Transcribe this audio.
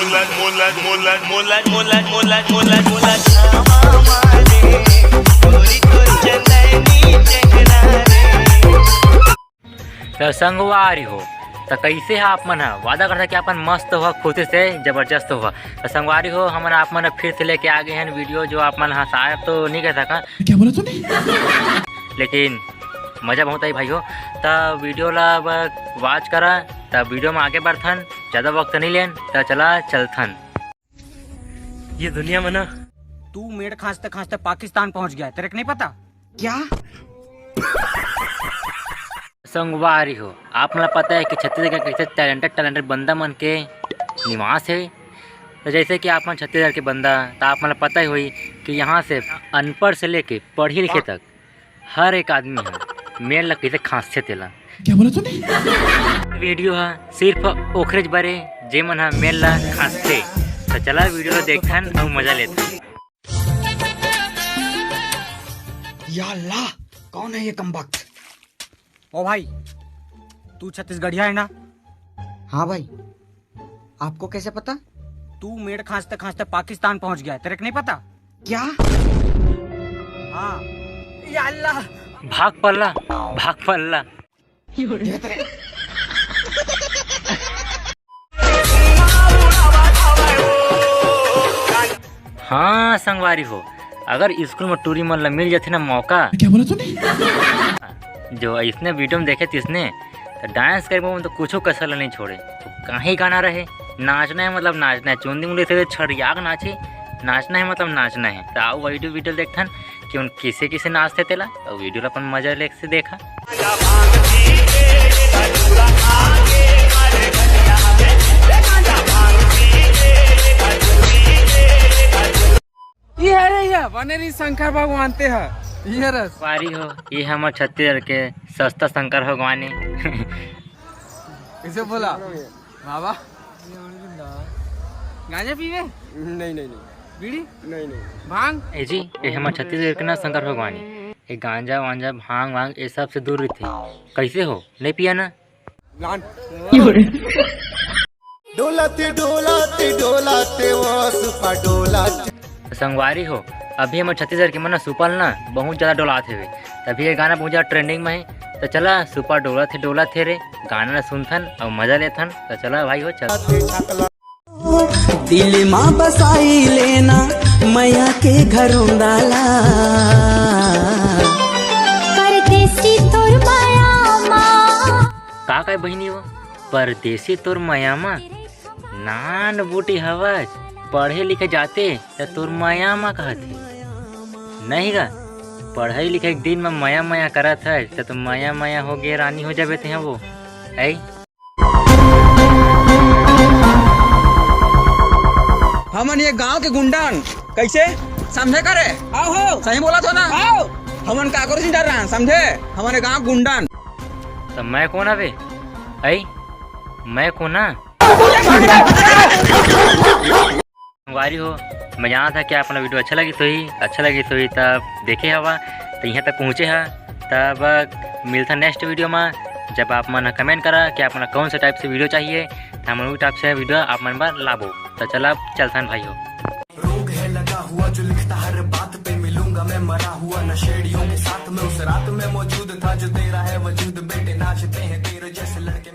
तो संगवारी हो तो कैसे है आप मन वादा करता कि अपन मस्त हुआ खुद से जबरदस्त हुआ। तो संगवारी हो हमन आप मन फिर से लेके आ गए हैं वीडियो जो आप मन हंसाया तो नहीं कह सका, क्या बोला तूने? लेकिन मज़ा बहुत आई भाई हो। तो वीडियो ला वॉच करा तो वीडियो में आगे बढ़थन, ज़्यादा वक्त नहीं लेन तो चला चलथन। ये दुनिया में ना तू मेड़ खांसते खांसते पाकिस्तान पहुंच गया, तेरे को नहीं पता क्या? संगवारी हो आप मला पता है कि छत्तीसगढ़ के कैसे टैलेंटेड बंदा मन के निवास है। तो जैसे कि आप मन छत्तीसगढ़ के बंदा तो आप मला पता ही हुई कि यहाँ से अनपढ़ से लेके पढ़ी लिखे तक हर एक आदमी है मेल ला कैसे खांसते तेला। क्या बोला तूने? वीडियो है सिर्फ ओखरेज बरे जे मन है मेल ला खांसते। तो चला वीडियो ला देखथन और मजा लेथन। या अल्लाह, कौन है ये कमबख्त? ओ भाई, तू छत्तीसगढ़िया है ना? हाँ भाई, आपको कैसे पता? तू मेड़ खांसते खांसते पाकिस्तान पहुंच गया, तेरे को नहीं पता क्या? हाँ। या अल्लाह, भाग पल्ला। हाँ संगवारी हो, अगर स्कूल में टूरी मन ला मिल जाते ना मौका, क्या बोला तूने? जो इसने वीडियो में देखे इसने तो डांस करे में तो कुछ कसर नहीं छोड़े। तो कहीं गाना रहे, नाचना है मतलब नाचना है, चुंदी मुंडी से छड़ियाग नाचे, नाचना है मतलब नाचना है। तो आओ वीडियो देखथन कि उन किसे नाचते तेला और वीडियो अपन मजा ले से देखा। ये है बनेरी शंकर भगवान ते है ये रस वारी हो, ये हमारे छत्तीसगढ़ के सस्ता शंकर भगवान कैसे बोला बाबा? गांजा पीवे? नहीं बीड़ी? नहीं भांग? ए जी, ये हमारे छत्तीसगढ़ के ना शंकर भगवान ये गांजा वांजा भांग वांग ये सब से दूर रहते। कैसे हो नहीं पिया ना? डोलाते डोलाते डोलाते वो सुपा डोलाते। संगवारी हो, अभी हमारे छत्तीसगढ़ के मन सुपल ना बहुत ज़्यादा डोलाते हुए, तभी ये गाना बहुत ज़्यादा ट्रेंडिंग में है। तो चला सुपर डोला थे रे गाना ना सुनथन और मजा लेथन। तो चला भाई हो चल। दिल माँ बसाई लेना मैया के घरों डाला परदेसी तोर माया माँ का बहनी हो परदेसी तोर माया माँ नान बूटी हवस पढ़े लिखे जाते तो तोर माया माँ कहते नहीं गा। पढ़ाई लिखाई दिन में माया करत है तो तुम माया हो गए रानी हो जाबे थे वो है। हमन ये गांव के गुंडान कैसे समझे करे? आओ हो सही बोला तो ना? आओ हमन का करो डर रहा समझे? हमारे गांव गुंडान। तो मैं कौन अबे आई मैं कौन ना वारी हो। मैं जाना था कि अपना वीडियो अच्छा लगी तो ही तब देखे हवा तो यहाँ तक पहुँचे है। तब मिलता नेक्स्ट वीडियो में जब आप मन कमेंट करा कि अपना कौन सा टाइप से वीडियो चाहिए तो हम टाइप से वीडियो आप मन बार लाभो। तो चला चलता भाई हो। रोग है लगा हुआ जो लिखता हर बात पे मिलूंगा मैं मरा हुआ नशेड़ियों के साथ में उस रात में मौजूद था जो तेरा है वजूद बेटे नाचते हैं तेरे जैसे लड़के।